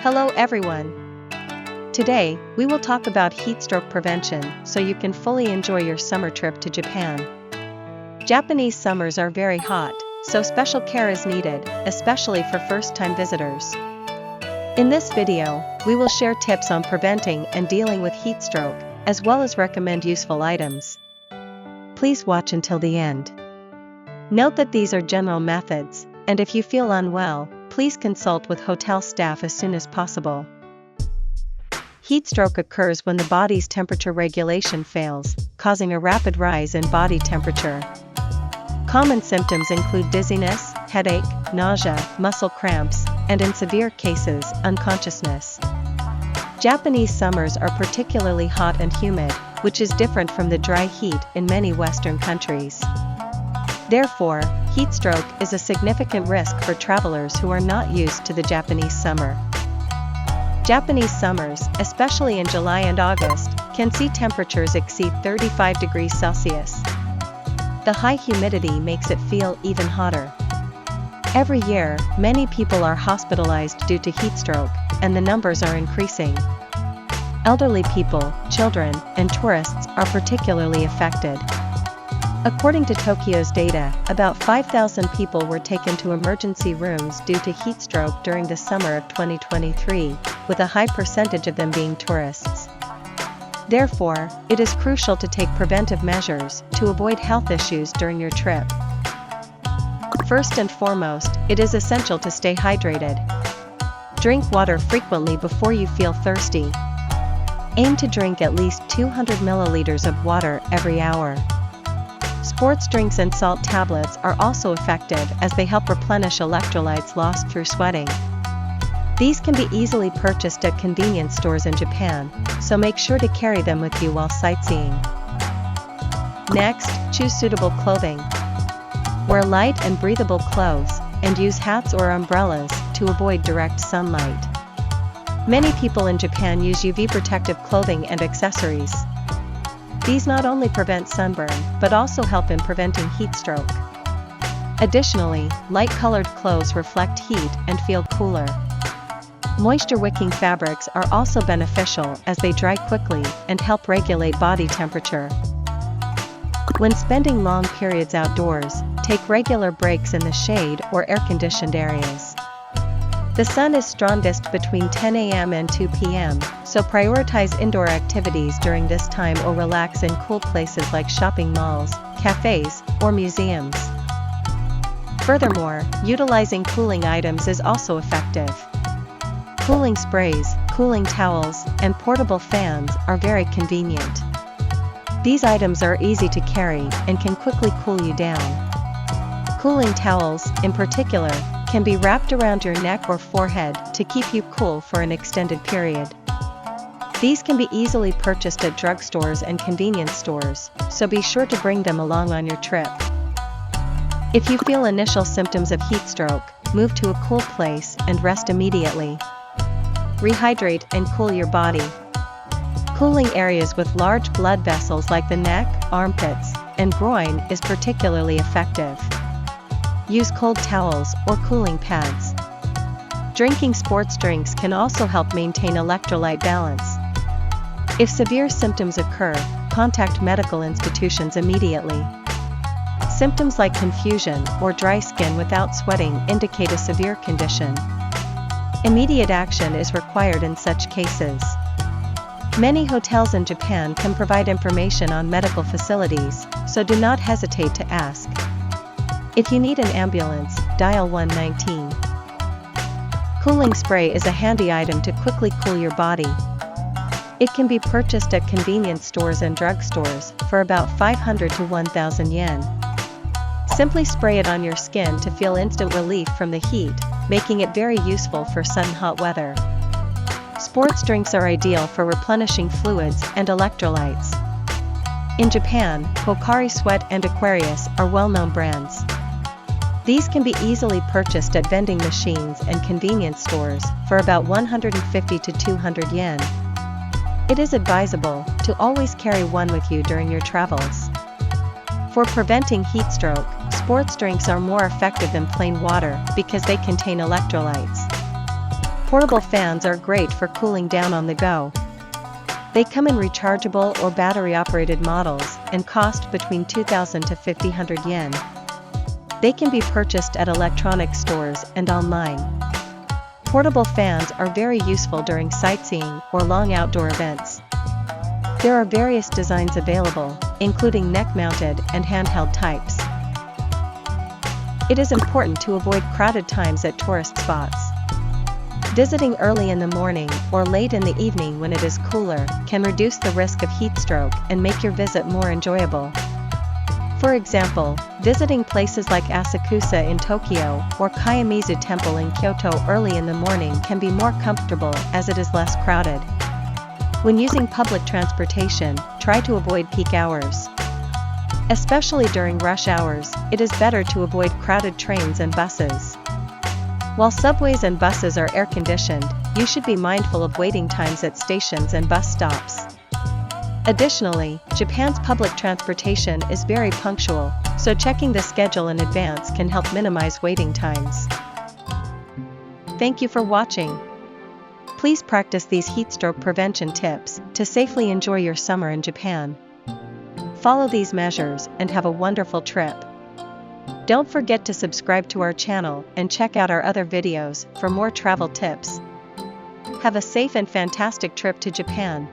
Hello everyone! Today, we will talk about heat stroke prevention so you can fully enjoy your summer trip to Japan. Japanese summers are very hot, so special care is needed, especially for first-time visitors. In this video, we will share tips on preventing and dealing with heat stroke, as well as recommend useful items. Please watch until the end. Note that these are general methods, and if you feel unwell, please consult with hotel staff as soon as possible. Heat stroke occurs when the body's temperature regulation fails, causing a rapid rise in body temperature. Common symptoms include dizziness, headache, nausea, muscle cramps, and in severe cases, unconsciousness. Japanese summers are particularly hot and humid, which is different from the dry heat in many Western countries. Therefore, heat stroke is a significant risk for travelers who are not used to the Japanese summer. Japanese summers, especially in July and August, can see temperatures exceed 35 degrees Celsius. The high humidity makes it feel even hotter. Every year, many people are hospitalized due to heat stroke, and the numbers are increasing. Elderly people, children, and tourists are particularly affected. According to Tokyo's data, about 5,000 people were taken to emergency rooms due to heat stroke during the summer of 2023, with a high percentage of them being tourists. Therefore, it is crucial to take preventive measures to avoid health issues during your trip. First and foremost, it is essential to stay hydrated. Drink water frequently before you feel thirsty. Aim to drink at least 200 milliliters of water every hour. Sports drinks and salt tablets are also effective as they help replenish electrolytes lost through sweating. These can be easily purchased at convenience stores in Japan, so make sure to carry them with you while sightseeing. Next, choose suitable clothing. Wear light and breathable clothes, and use hats or umbrellas to avoid direct sunlight. Many people in Japan use UV protective clothing and accessories. These not only prevent sunburn, but also help in preventing heat stroke. Additionally, light-colored clothes reflect heat and feel cooler. Moisture-wicking fabrics are also beneficial as they dry quickly and help regulate body temperature. When spending long periods outdoors, take regular breaks in the shade or air-conditioned areas. The sun is strongest between 10 a.m. and 2 p.m., so prioritize indoor activities during this time or relax in cool places like shopping malls, cafes, or museums. Furthermore, utilizing cooling items is also effective. Cooling sprays, cooling towels, and portable fans are very convenient. These items are easy to carry and can quickly cool you down. Cooling towels, in particular, can be wrapped around your neck or forehead to keep you cool for an extended period. These can be easily purchased at drugstores and convenience stores, so be sure to bring them along on your trip. If you feel initial symptoms of heat stroke, move to a cool place and rest immediately. Rehydrate and cool your body. Cooling areas with large blood vessels like the neck, armpits, and groin is particularly effective. Use cold towels or cooling pads. Drinking sports drinks can also help maintain electrolyte balance. If severe symptoms occur, contact medical institutions immediately. Symptoms like confusion or dry skin without sweating indicate a severe condition. Immediate action is required in such cases. Many hotels in Japan can provide information on medical facilities, so do not hesitate to ask. If you need an ambulance, dial 119. Cooling spray is a handy item to quickly cool your body. It can be purchased at convenience stores and drugstores for about 500 to 1,000 yen. Simply spray it on your skin to feel instant relief from the heat, making it very useful for sudden hot weather. Sports drinks are ideal for replenishing fluids and electrolytes. In Japan, Pocari Sweat and Aquarius are well-known brands. These can be easily purchased at vending machines and convenience stores for about 150 to 200 yen. It is advisable to always carry one with you during your travels. For preventing heat stroke, sports drinks are more effective than plain water because they contain electrolytes. Portable fans are great for cooling down on the go. They come in rechargeable or battery-operated models and cost between 2,000 to 5,000 yen. They can be purchased at electronics stores and online. Portable fans are very useful during sightseeing or long outdoor events. There are various designs available, including neck-mounted and handheld types. It is important to avoid crowded times at tourist spots. Visiting early in the morning or late in the evening when it is cooler can reduce the risk of heat stroke and make your visit more enjoyable. For example, visiting places like Asakusa in Tokyo or Kiyamizu Temple in Kyoto early in the morning can be more comfortable as it is less crowded. When using public transportation, try to avoid peak hours. Especially during rush hours, it is better to avoid crowded trains and buses. While subways and buses are air-conditioned, you should be mindful of waiting times at stations and bus stops. Additionally, Japan's public transportation is very punctual, so checking the schedule in advance can help minimize waiting times. Thank you for watching. Please practice these heat stroke prevention tips to safely enjoy your summer in Japan. Follow these measures and have a wonderful trip. Don't forget to subscribe to our channel and check out our other videos for more travel tips. Have a safe and fantastic trip to Japan.